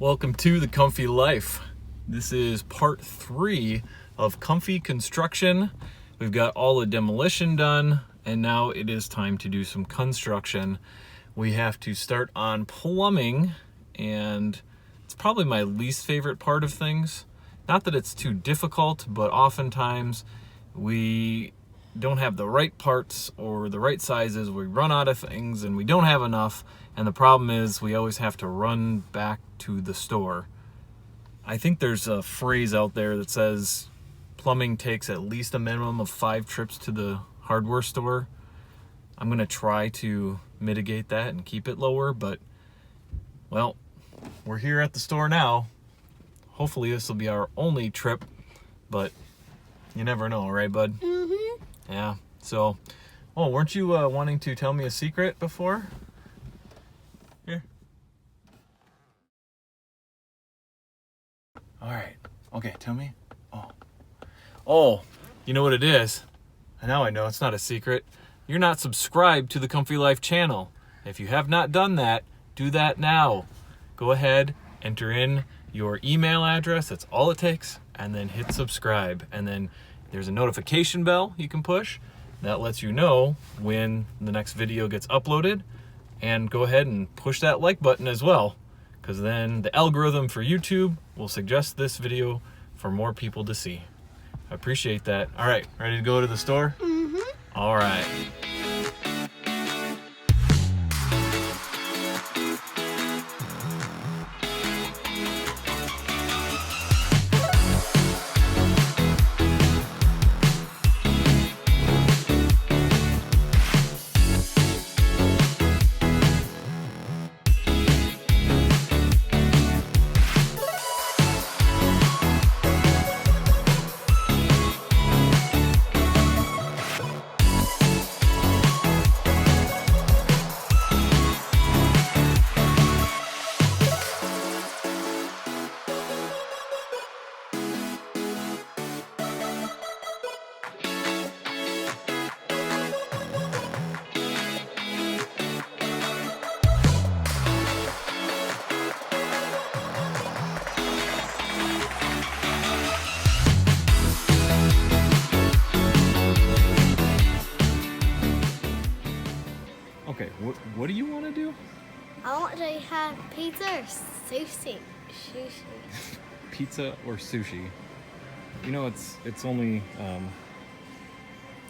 Welcome to the Kumpfy Life. This is part 3 of Kumpfy Konstruction. We've got all the demolition done, and now it is time to do some construction. We have to start on plumbing, and it's probably my least favorite part of things. Not that it's too difficult, but oftentimes we don't have the right parts or the right sizes. We run out of things and we don't have enough, and the problem is we always have to run back to the store. I think there's a phrase out there that says plumbing takes at least a minimum of 5 trips to the hardware store. I'm gonna try to mitigate that and keep it lower, but well, we're here at the store now. Hopefully this will be our only trip, but you never know, right, bud? Mm-hmm. Yeah, so, oh, weren't you wanting to tell me a secret before? Here. All right, okay, tell me. Oh, you know what it is? Now I know, it's not a secret. You're not subscribed to the Kumpfy Life channel. If you have not done that, do that now. Go ahead, enter in your email address, that's all it takes, and then hit subscribe. And then there's a notification bell you can push that lets you know when the next video gets uploaded. And go ahead and push that like button as well, because then the algorithm for YouTube will suggest this video for more people to see. I appreciate that. All right, ready to go to the store? Mm-hmm. All right. Okay, what do you want to do? I want to have pizza or sushi. Pizza or sushi? You know, it's only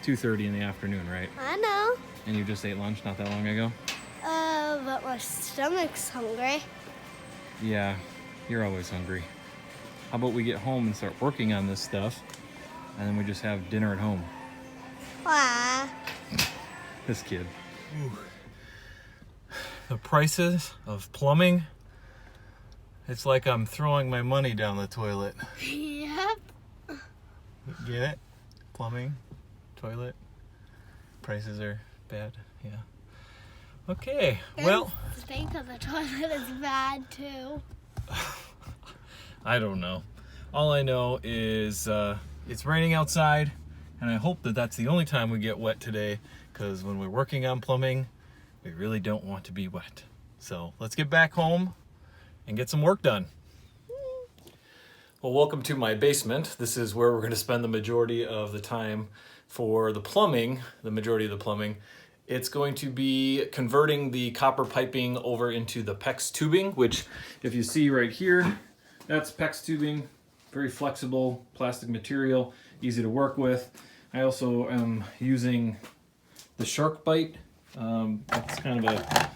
2:30 in the afternoon, right? I know. And you just ate lunch not that long ago? But my stomach's hungry. Yeah, you're always hungry. How about we get home and start working on this stuff, and then we just have dinner at home? Why? This kid. Ooh. The prices of plumbing, it's like I'm throwing my money down the toilet. Yep. Get it? Plumbing, toilet, prices are bad, yeah. Okay, well. The state of the toilet is bad too. I don't know. All I know is it's raining outside, and I hope that that's the only time we get wet today, because when we're working on plumbing, we really don't want to be wet. So let's get back home and get some work done. Well, welcome to my basement. This is where we're going to spend the majority of the time for the plumbing, the majority of the plumbing. It's going to be converting the copper piping over into the PEX tubing, which if you see right here, that's PEX tubing, very flexible plastic material, easy to work with. I also am using the shark bite. It's kind of a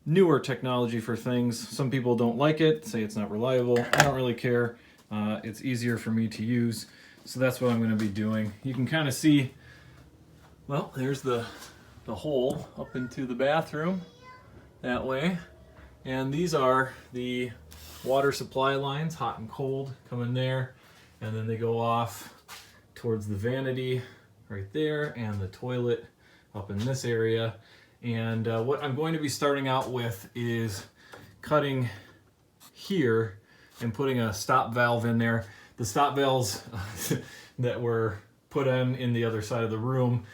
newer technology for things. Some people don't like it, say it's not reliable. I don't really care. It's easier for me to use, so that's what I'm going to be doing. You can kind of see, well, there's the hole up into the bathroom that way, and these are the water supply lines, hot and cold, come in there, and then they go off towards the vanity right there, and the toilet up in this area. And what I'm going to be starting out with is cutting here and putting a stop valve in there. The stop valves that were put in the other side of the room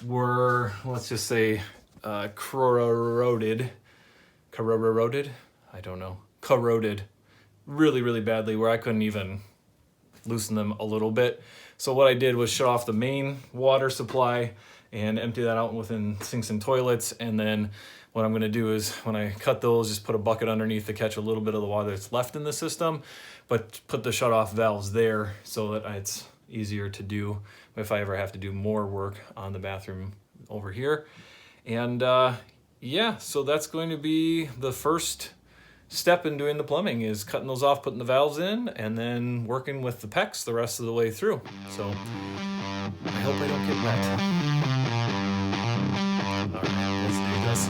were, let's just say, corroded. I don't know. Corroded really, really badly where I couldn't even loosen them a little bit. So what I did was shut off the main water supply and empty that out within sinks and toilets. And then what I'm gonna do is when I cut those, just put a bucket underneath to catch a little bit of the water that's left in the system, but put the shut off valves there so that it's easier to do if I ever have to do more work on the bathroom over here. And yeah, so that's going to be the first step in doing the plumbing, is cutting those off, putting the valves in, and then working with the PEX the rest of the way through. So I hope I don't get wet. All right, let's do this.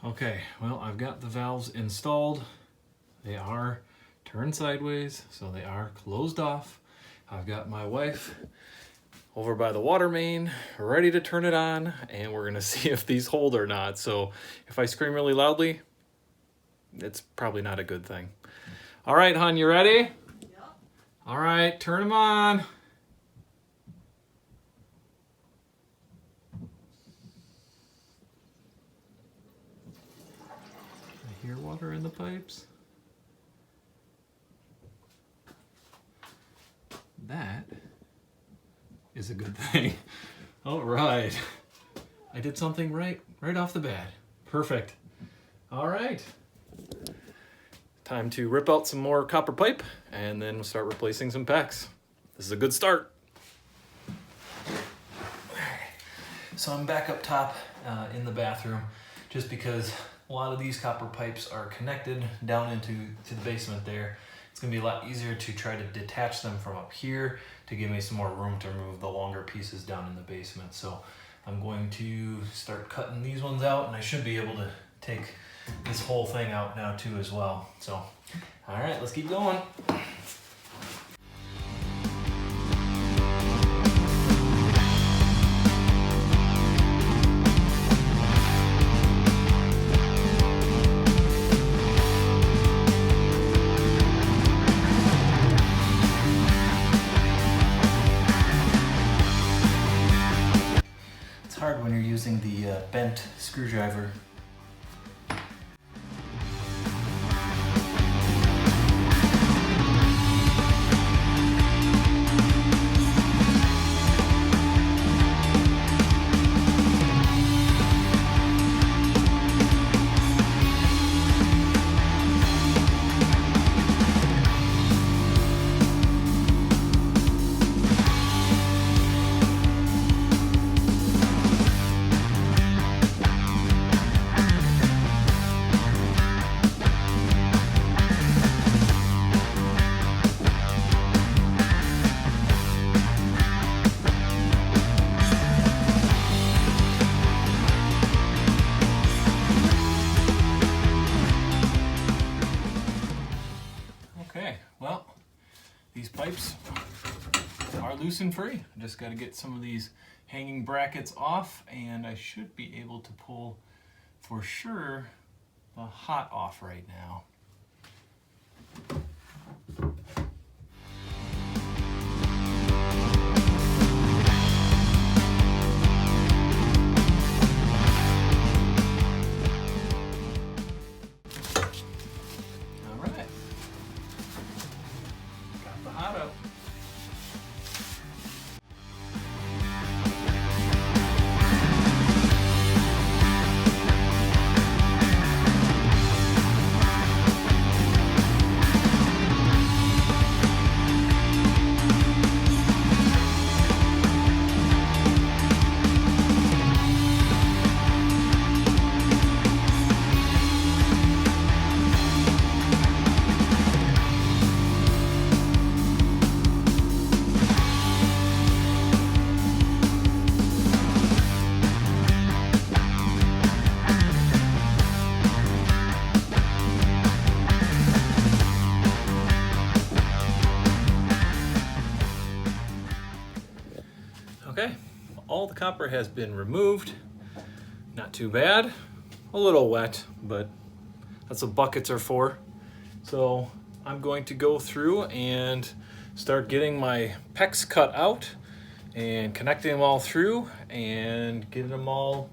Okay, well, I've got the valves installed. They are turned sideways, so they are closed off. I've got my wife over by the water main, ready to turn it on, and we're gonna see if these hold or not. So if I scream really loudly, it's probably not a good thing. All right, hon, you ready? Yep. All right, turn them on. I hear water in the pipes. That is a good thing. All right. I did something right off the bat. Perfect. All right. Time to rip out some more copper pipe and then we'll start replacing some PEX. This is a good start. So I'm back up top in the bathroom just because a lot of these copper pipes are connected down into the basement there. It's gonna be a lot easier to try to detach them from up here to give me some more room to remove the longer pieces down in the basement. So I'm going to start cutting these ones out, and I should be able to take this whole thing out now too as well. So, all right, let's keep going. Hard when you're using the bent screwdriver. loose and free. I just got to get some of these hanging brackets off, and I should be able to pull for sure the hot off right now. All right, got the hot out. Okay, all the copper has been removed. Not too bad. A little wet, but that's what buckets are for. So I'm going to go through and start getting my PEX cut out and connecting them all through and getting them all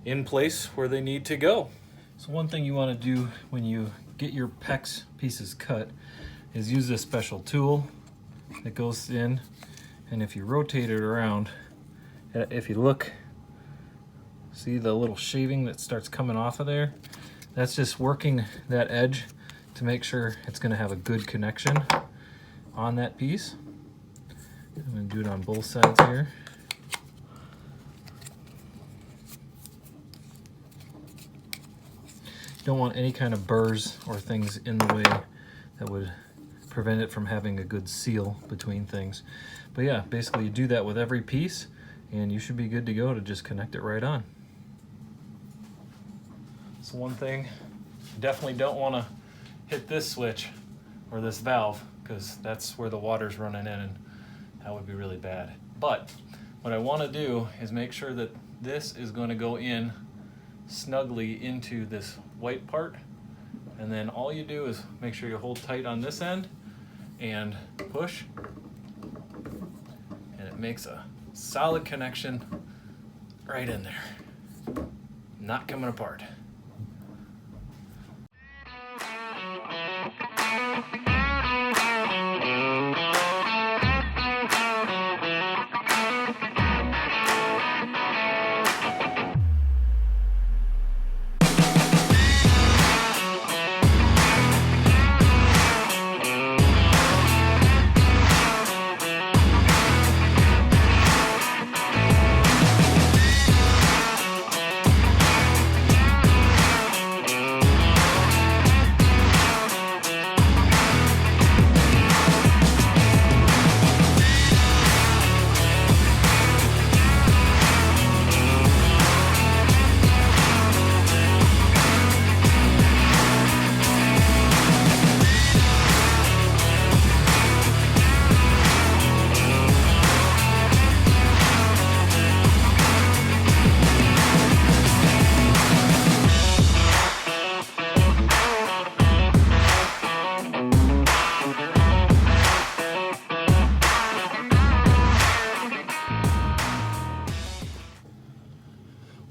in place where they need to go. So one thing you want to do when you get your PEX pieces cut is use this special tool that goes in, and if you rotate it around, if you look, see the little shaving that starts coming off of there? That's just working that edge to make sure it's going to have a good connection on that piece. I'm going to do it on both sides here. You don't want any kind of burrs or things in the way that would prevent it from having a good seal between things. But yeah, basically you do that with every piece and you should be good to go to just connect it right on. So one thing, you definitely don't want to hit this switch or this valve, because that's where the water's running in and that would be really bad. But what I want to do is make sure that this is going to go in snugly into this white part, and then all you do is make sure you hold tight on this end and push, and it makes a solid connection right in there, not coming apart.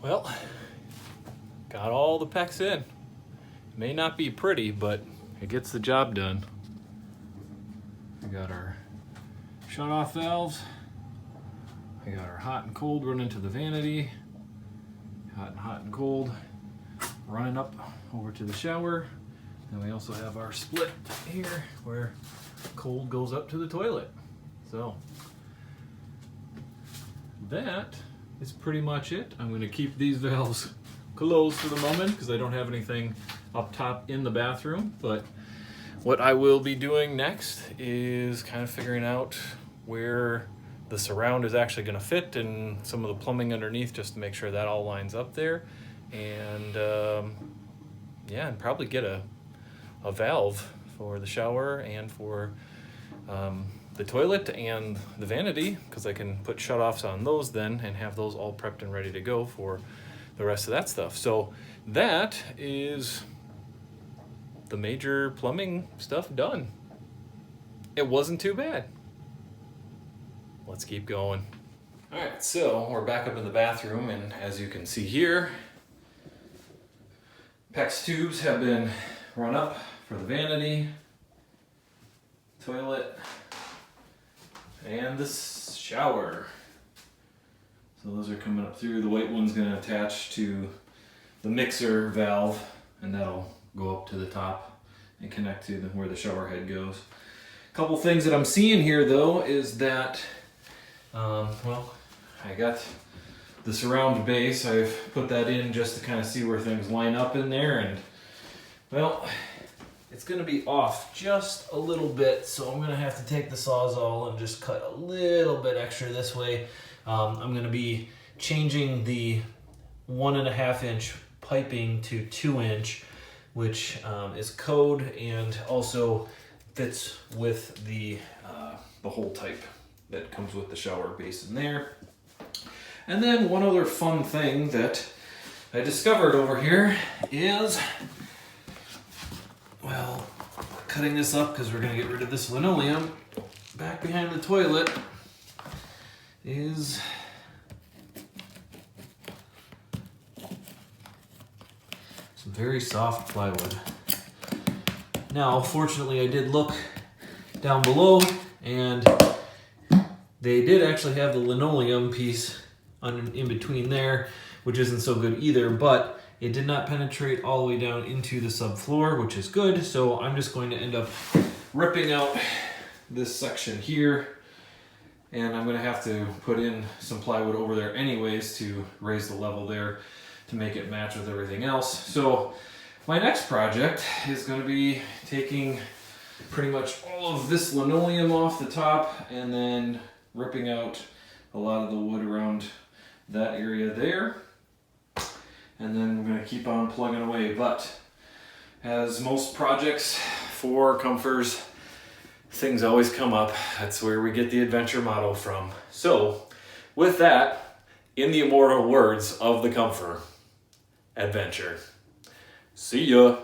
Well, got all the PEX in. May not be pretty, but it gets the job done. We got our shut-off valves. We got our hot and cold running to the vanity. Hot and cold running up over to the shower. And we also have our split here where cold goes up to the toilet. So that is pretty much it. I'm going to keep these valves closed for the moment because I don't have anything up top in the bathroom. But what I will be doing next is kind of figuring out where the surround is actually going to fit and some of the plumbing underneath, just to make sure that all lines up there. And yeah, and probably get a valve for the shower and for the the toilet and the vanity, because I can put shutoffs on those then and have those all prepped and ready to go for the rest of that stuff. So that is the major plumbing stuff done. It wasn't too bad. Let's keep going. All right, so we're back up in the bathroom, and as you can see here, PEX tubes have been run up for the vanity, toilet, and the shower. So those are coming up through. The white one's gonna attach to the mixer valve, and that'll go up to the top and connect to where the shower head goes. A couple things that I'm seeing here though is that, well, I got the surround base. I've put that in just to kind of see where things line up in there, and well, it's gonna be off just a little bit, so I'm gonna have to take the Sawzall and just cut a little bit extra this way. I'm gonna be changing the 1.5 inch piping to 2 inch, which is code and also fits with the hole type that comes with the shower basin there. And then one other fun thing that I discovered over here is, well, cutting this up because we're gonna get rid of this linoleum back behind the toilet, is some very soft plywood. Now, fortunately, I did look down below, and they did actually have the linoleum piece in between there, which isn't so good either, but it did not penetrate all the way down into the subfloor, which is good. So I'm just going to end up ripping out this section here, and I'm gonna have to put in some plywood over there anyways to raise the level there to make it match with everything else. So my next project is gonna be taking pretty much all of this linoleum off the top and then ripping out a lot of the wood around that area there. And then we're gonna keep on plugging away. But as most projects for comfers, things always come up. That's where we get the adventure motto from. So with that, in the immortal words of the comfer, adventure. See ya.